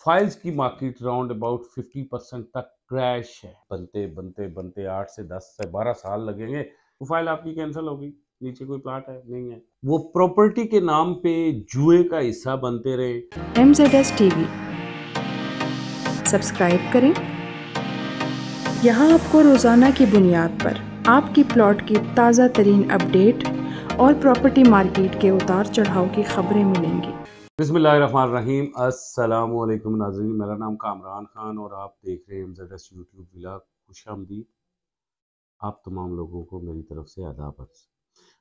Files की market round about 50% तक crash है। बनते बनते बनते 8 से 10 से 12 साल लगेंगे, वो फाइल आपकी कैंसिल होगी। नीचे कोई प्लाट है नहीं है, वो प्रॉपर्टी के नाम पे जुए का हिस्सा बनते रहे। MZS टीवी सब्सक्राइब करें। यहाँ आपको रोज़ाना की बुनियाद पर आपकी प्लॉट की ताज़ा तरीन अपडेट और प्रॉपर्टी मार्केट के उतार चढ़ाव की खबरें मिलेंगी। बिस्मिल्लाहिर्रहमानिर्रहीम, अस्सलाम वालेकुम नाज़रीन, मेरा नाम कामरान खान और आप देख रहे हैं MZS यूट्यूब व्लॉग। खुशामदीद आप तमाम लोगों को मेरी तरफ से आदाब।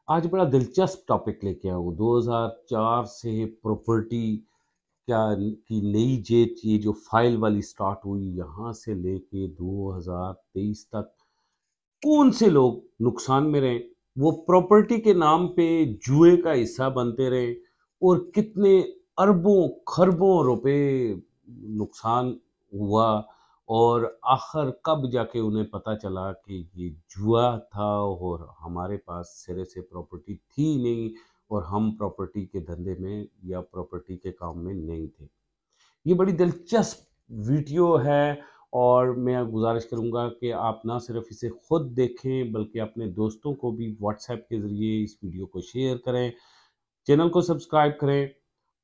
आज बड़ा दिलचस्प टॉपिक लेके आया हूँ। 2004 से प्रॉपर्टी क्या की नई जेट, ये जो फाइल वाली स्टार्ट हुई, यहाँ से लेके 2023 तक कौन से लोग नुकसान में रहे, वो प्रॉपर्टी के नाम पे जुए का हिस्सा बनते रहे और कितने अरबों खरबों रुपए नुकसान हुआ। और आखिर कब जाके उन्हें पता चला कि ये जुआ था और हमारे पास सिरे से प्रॉपर्टी थी नहीं और हम प्रॉपर्टी के धंधे में या प्रॉपर्टी के काम में नहीं थे। ये बड़ी दिलचस्प वीडियो है और मैं गुजारिश करूंगा कि आप ना सिर्फ इसे खुद देखें बल्कि अपने दोस्तों को भी व्हाट्सएप के ज़रिए इस वीडियो को शेयर करें, चैनल को सब्सक्राइब करें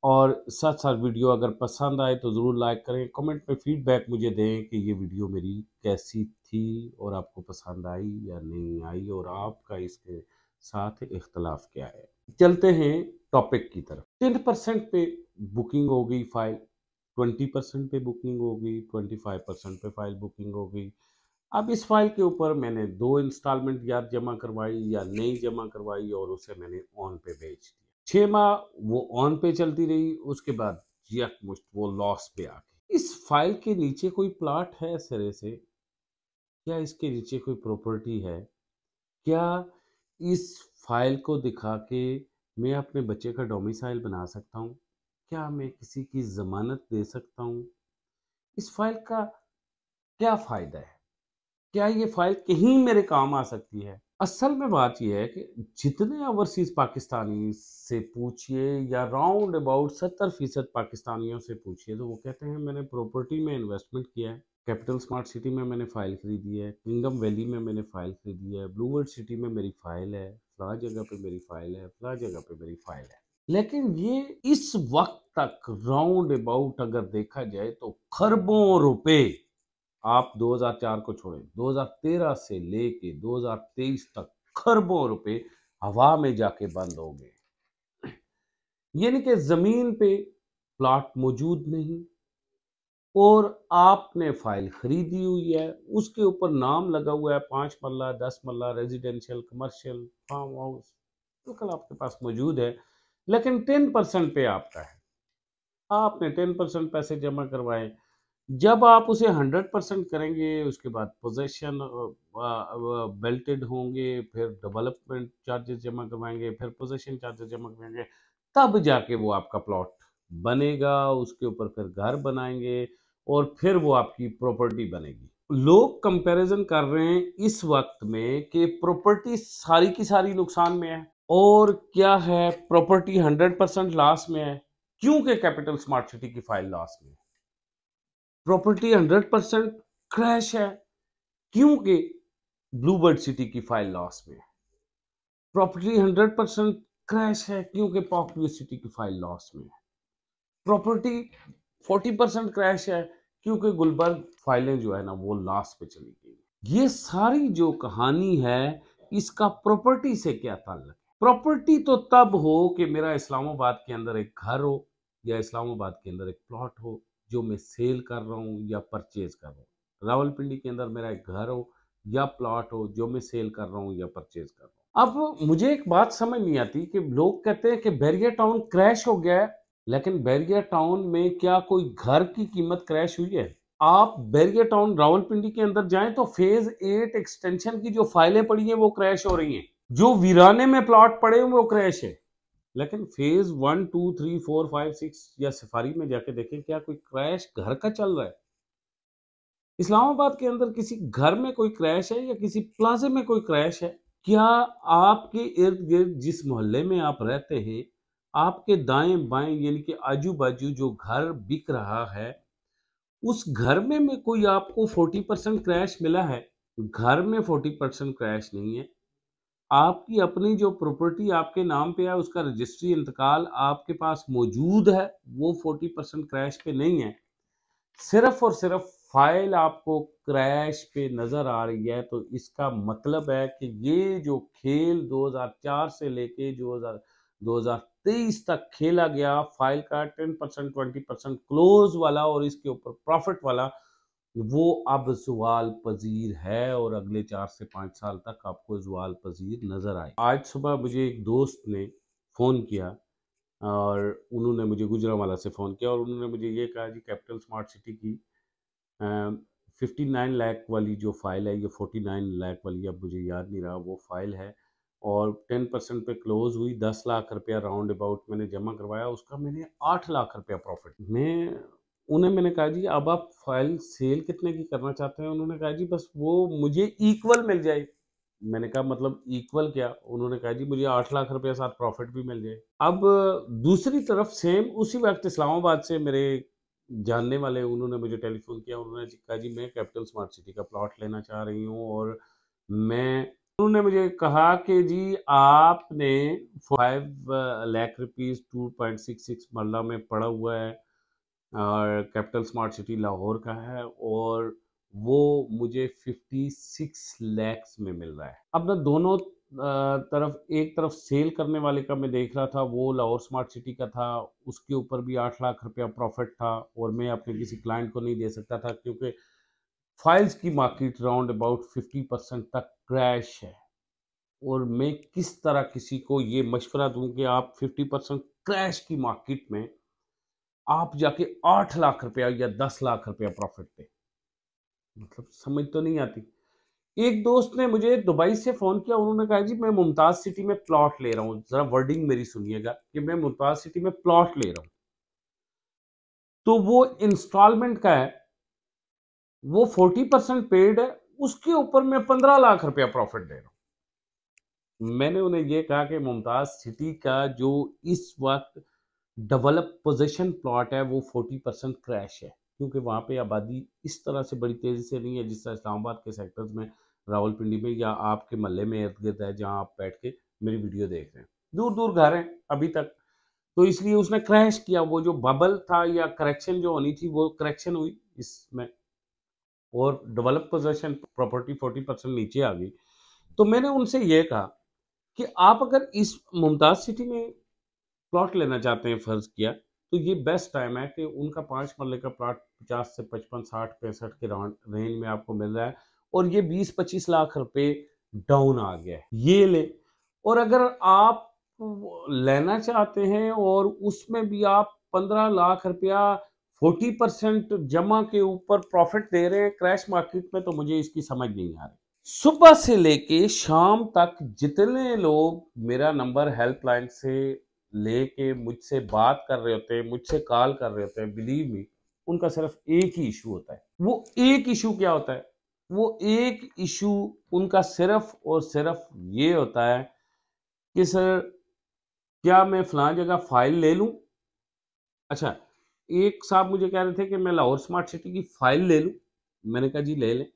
और साथ साथ वीडियो अगर पसंद आए तो ज़रूर लाइक करें। कमेंट में फीडबैक मुझे दें कि ये वीडियो मेरी कैसी थी और आपको पसंद आई या नहीं आई और आपका इसके साथ इख्तलाफ क्या है। चलते हैं टॉपिक की तरफ। 10% पे बुकिंग हो गई फाइल, 20% पे बुकिंग हो गई, 25% पे फाइल बुकिंग हो गई। अब इस फाइल के ऊपर मैंने 2 इंस्टॉलमेंट या जमा करवाई या नहीं जमा करवाई और उसे मैंने ऑन पे बेच दिया। 6 माह वो ऑन पे चलती रही, उसके बाद यकमुश्त वो लॉस पे आ गई। इस फाइल के नीचे कोई प्लाट है सिरे से, क्या इसके नीचे कोई प्रॉपर्टी है? क्या इस फाइल को दिखा के मैं अपने बच्चे का डोमिसाइल बना सकता हूँ? क्या मैं किसी की ज़मानत दे सकता हूँ? इस फाइल का क्या फ़ायदा है? क्या ये फाइल कहीं मेरे काम आ सकती है? असल में बात ये है कि जितने ओवरसीज़ पाकिस्तानी से पूछिए या राउंड अबाउट 70% पाकिस्तानियों से पूछिए तो वो कहते हैं मैंने प्रॉपर्टी में इन्वेस्टमेंट किया है। कैपिटल स्मार्ट सिटी में मैंने फ़ाइल खरीदी है, किंगडम वैली में मैंने फ़ाइल खरीदी है, ब्लू वर्ल्ड सिटी में मेरी फ़ाइल है, फलाँ जगह पे मेरी फ़ाइल है, फलाँ जगह पे मेरी फ़ाइल है। लेकिन ये इस वक़्त तक राउंड अबाउट अगर देखा जाए तो खरबों रुपए, आप 2004 को छोड़ें, 2013 से लेके 2023 तक खरबों रुपए हवा में जाके बंद हो गए। यानी कि जमीन पे प्लॉट मौजूद नहीं और आपने फाइल खरीदी हुई है, उसके ऊपर नाम लगा हुआ है 5 मरला 10 मरला रेजिडेंशियल कमर्शियल फार्म हाउस, बिल्कुल आपके पास मौजूद है, लेकिन 10% पे आपका है। आपने 10% पैसे जमा करवाए। जब आप उसे 100% करेंगे उसके बाद पोजेशन बेल्टेड होंगे, फिर डेवलपमेंट चार्जेस जमा करवाएंगे, फिर पोजेशन चार्जेस जमा करवाएंगे, तब जाके वो आपका प्लॉट बनेगा। उसके ऊपर फिर घर बनाएंगे और फिर वो आपकी प्रॉपर्टी बनेगी। लोग कंपैरिजन कर रहे हैं इस वक्त में कि प्रॉपर्टी सारी की सारी नुकसान में है और क्या है, प्रॉपर्टी 100% लॉस में है। क्योंकि कैपिटल स्मार्ट सिटी की फाइल लॉस में है, प्रॉपर्टी 100% क्रैश है क्योंकि ब्लूबर्ड सिटी की फाइल लॉस में है, प्रॉपर्टी 100% क्रैश है क्योंकि पॉकव्यू सिटी की फाइल लॉस में है, प्रॉपर्टी 40% क्रैश है क्योंकि गुलबर्ग फाइलें जो है ना वो लॉस पे चली गई। ये सारी जो कहानी है इसका प्रॉपर्टी से क्या ताल्लुक है? प्रॉपर्टी तो तब हो कि मेरा इस्लामाबाद के अंदर एक घर हो या इस्लामाबाद के अंदर एक प्लॉट हो जो मैं सेल कर रहा हूँ या परचेज कर रहा हूँ। रावलपिंडी के अंदर मेरा एक घर हो या प्लॉट हो जो मैं सेल कर रहा हूँ या परचेज कर रहा हूँ। अब मुझे एक बात समझ नहीं आती कि लोग कहते हैं कि बैरियर टाउन क्रैश हो गया है, लेकिन बैरियर टाउन में क्या कोई घर की कीमत क्रैश हुई है? आप बैरियर टाउन रावलपिंडी के अंदर जाएं तो फेज 8 एक्सटेंशन की जो फाइलें पड़ी हैं वो क्रैश हो रही हैं, जो वीराने में प्लॉट पड़े हैं वो क्रैश है। लेकिन फेज 1 2 3 4 5 6 या सफारी में जाके देखें, क्या कोई क्रैश घर का चल रहा है? इस्लामाबाद के अंदर किसी घर में कोई क्रैश है या किसी प्लाजे में कोई क्रैश है? क्या आपके इर्द गिर्द जिस मोहल्ले में आप रहते हैं, आपके दाएं बाएं यानी कि आजू बाजू जो घर बिक रहा है, उस घर में कोई आपको 40% क्रैश मिला है, घर में 40% क्रैश नहीं है। आपकी अपनी जो प्रॉपर्टी आपके नाम पे है उसका रजिस्ट्री इंतकाल आपके पास मौजूद है, वो 40% क्रैश पे नहीं है। सिर्फ और सिर्फ फाइल आपको क्रैश पे नजर आ रही है, तो इसका मतलब है कि ये जो खेल 2004 से लेके 2023 तक खेला गया फाइल का 10% 20% क्लोज वाला और इसके ऊपर प्रॉफिट वाला, वो अब ज़वाल पजीर है और अगले 4 से 5 साल तक आपको ज़वाल पजीर नजर आए। आज सुबह मुझे एक दोस्त ने फ़ोन किया और उन्होंने मुझे गुजरांवाला से फ़ोन किया और उन्होंने मुझे ये कहा जी कैपिटल स्मार्ट सिटी की 59 लाख वाली जो फ़ाइल है, ये 49 लाख वाली, अब मुझे याद नहीं रहा वो फ़ाइल है, और 10% पे क्लोज़ हुई। 10 लाख रुपया राउंड अबाउट मैंने जमा करवाया, उसका मैंने 8 लाख रुपया प्रॉफिट। मैंने कहा जी अब आप फ़ाइल सेल कितने की करना चाहते हैं? उन्होंने कहा जी बस वो मुझे इक्वल मिल जाए। मैंने कहा मतलब इक्वल क्या? उन्होंने कहा जी मुझे 8 लाख रुपया साथ प्रॉफिट भी मिल जाए। अब दूसरी तरफ सेम उसी वक्त इस्लामाबाद से मेरे जानने वाले उन्होंने मुझे टेलीफोन किया, उन्होंने कहा जी मैं कैपिटल स्मार्ट सिटी का प्लॉट लेना चाह रही हूँ, और मैं उन्होंने मुझे कहा कि जी आपने 5 लाख रुपीज़ 2.66 मरला में पड़ा हुआ है और कैपिटल स्मार्ट सिटी लाहौर का है, और वो मुझे 56 लैक्स में मिल रहा है। अब ना दोनों तरफ, एक तरफ सेल करने वाले का मैं देख रहा था, वो लाहौर स्मार्ट सिटी का था, उसके ऊपर भी 8 लाख रुपया प्रॉफिट था, और मैं अपने किसी क्लाइंट को नहीं दे सकता था क्योंकि फाइल्स की मार्केट राउंड अबाउट 50% तक क्रैश है, और मैं किस तरह किसी को ये मशवरा दूं कि आप 50% क्रैश की मार्केट में आप जाके 8 लाख रुपया या 10 लाख रुपया प्रॉफिट दे, मतलब समझ तो नहीं आती। एक दोस्त ने मुझे दुबई से फोन किया, उन्होंने कहा जी मैं मुमताज सिटी में प्लॉट ले रहा हूँ, जरा वर्डिंग मेरी सुनिएगा कि मैं मुमताज सिटी में प्लॉट ले रहा हूँ, तो वो इंस्टॉलमेंट का है, वो 40% पेड है, उसके ऊपर मैं 15 लाख रुपया प्रॉफिट दे रहा हूँ। मैंने उन्हें ये कहा कि मुमताज सिटी का जो इस वक्त डेवलप पोजीशन प्लॉट है वो 40% क्रैश है, क्योंकि वहाँ पे आबादी इस तरह से बड़ी तेज़ी से नहीं है जिस तरह इस्लामाबाद के सेक्टर्स में, रावलपिंडी में, या आपके मोहल्ले में इर्द गिर्द है जहाँ आप बैठ के मेरी वीडियो देख रहे हैं। दूर दूर घर हैं अभी तक, तो इसलिए उसने क्रैश किया। वो जो बबल था या करेक्शन जो होनी थी वो करेक्शन हुई इसमें, और डेवलप पोजीशन प्रॉपर्टी 40% नीचे आ गई। तो मैंने उनसे ये कहा कि आप अगर इस मुमताज़ सिटी में प्लॉट लेना चाहते हैं, फर्ज किया, तो ये बेस्ट टाइम है कि उनका 5 मरले का प्लॉट 50 से 55 60 65 के रेंज में आपको मिल रहा है, और ये 20-25 लाख रुपए डाउन आ गया है, ये ले। और अगर आप लेना चाहते हैं और उसमें भी आप 15 लाख रुपया 40% जमा के ऊपर प्रॉफिट दे रहे हैं क्रैश मार्केट में, तो मुझे इसकी समझ नहीं आ रही। सुबह से लेके शाम तक जितने लोग मेरा नंबर हेल्पलाइन से लेके मुझसे बात कर रहे होते हैं, मुझसे कॉल कर रहे होते हैं, बिलीव मी, उनका सिर्फ एक ही इशू होता है। वो एक इशू क्या होता है? वो एक इशू उनका सिर्फ और सिर्फ ये होता है कि सर क्या मैं फलां जगह फाइल ले लूं? अच्छा, एक साहब मुझे कह रहे थे कि मैं लाहौर स्मार्ट सिटी की फाइल ले लूं। मैंने कहा जी ले लें,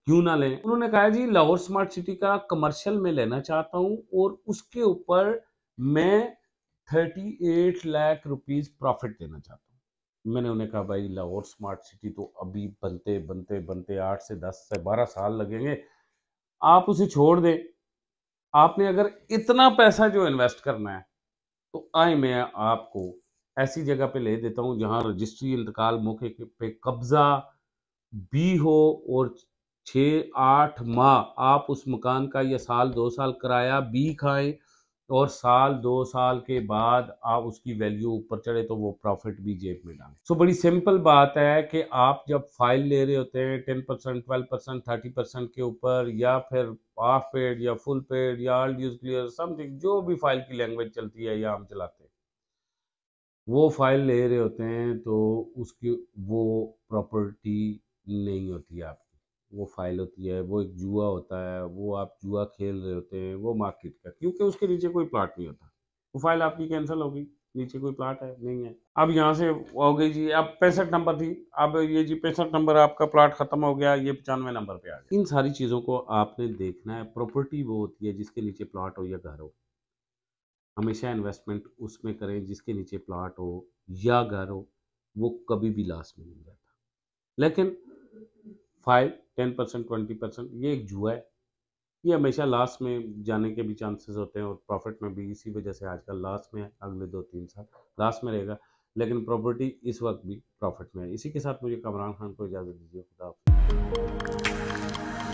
क्यों ना लें। उन्होंने कहा जी लाहौर स्मार्ट सिटी का कमर्शियल में लेना चाहता हूं और उसके ऊपर मैं 38 लाख रुपीज प्रॉफिट देना चाहता हूं। मैंने उन्हें कहा भाई लाहौर स्मार्ट सिटी तो अभी बनते बनते बनते 8 से 10 से 12 साल लगेंगे, आप उसे छोड़ दें। आपने अगर इतना पैसा जो इन्वेस्ट करना है, तो आए मैं आपको ऐसी जगह पे ले देता हूं जहां रजिस्ट्री इंतकाल मौके पे कब्जा भी हो, और 6-8 माह आप उस मकान का या साल 2 साल किराया भी खाएं, और साल 2 साल के बाद आप उसकी वैल्यू ऊपर चढ़े तो वो प्रॉफिट भी जेब में डालें। सो बड़ी सिंपल बात है कि आप जब फाइल ले रहे होते हैं 10% 12% 30% के ऊपर, या फिर हाफ पेड या फुल पेड या ऑल ड्यूज क्लियर समथिंग, जो भी फाइल की लैंग्वेज चलती है या हम चलाते हैं, वो फाइल ले रहे होते हैं, तो उसकी वो प्रॉपर्टी नहीं होती है आपकी, वो फाइल होती है, वो एक जुआ होता है, वो आप जुआ खेल रहे होते हैं वो मार्केट का, क्योंकि उसके नीचे कोई प्लॉट नहीं होता। वो फाइल आपकी कैंसिल हो गई, नीचे कोई प्लाट है नहीं है। अब यहाँ से हो गई जी, अब 65 नंबर थी, अब ये जी 65 नंबर आपका प्लाट खत्म हो गया, ये 95 नंबर पे आ गया। इन सारी चीज़ों को आपने देखना है। प्रॉपर्टी वो होती है जिसके नीचे प्लाट हो या घर हो। हमेशा इन्वेस्टमेंट उसमें करें जिसके नीचे प्लाट हो या घर हो, वो कभी भी लॉस में नहीं जाता। लेकिन 5, 10%, 20% ये एक जुआ है, ये हमेशा लॉस में जाने के भी चांसेस होते हैं और प्रॉफिट में भी। इसी वजह से आजकल लॉस में है, अगले 2-3 साल लॉस में रहेगा, लेकिन प्रॉपर्टी इस वक्त भी प्रॉफिट में है। इसी के साथ मुझे कमरान खान को इजाज़त दीजिए। खुदा हाफ़िज़।